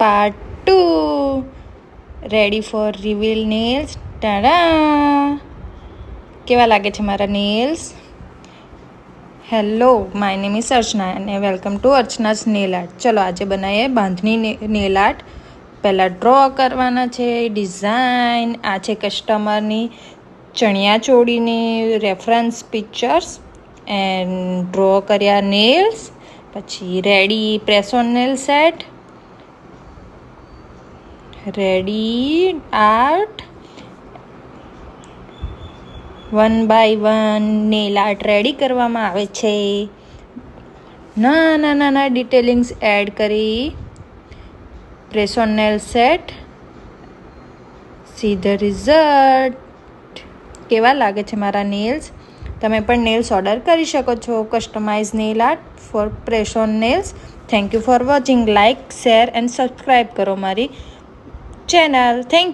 Part 2 ready for reveal nails. Tada! કેવા લાગે છે મારા nails? Hello, my name is Archana અને welcome to Archana's nail art. ચલો આજે બનાવીએ બાંધણી નેલ આર્ટ. પહેલાં ડ્રો કરવાના છે ડિઝાઇન. આ છે કસ્ટમરની ચણિયા ચોળીની રેફરન્સ પિક્ચર્સ એન્ડ ડ્રો કર્યા નેલ્સ. પછી ready press on nail set, ready art, 1 by 1 nail art ready કરવામાં આવે છે. નાના નાના ડિટેલિંગ્સ એડ કરી press on nail set. See the result. કેવા લાગે છે મારા નેલ્સ? તમે પણ નેલ્સ ઓર્ડર કરી શકો છો. Customise nail art for press on nails. Thank you for watching. Like, share and subscribe કરો મારી ચેનલ. થેન્ક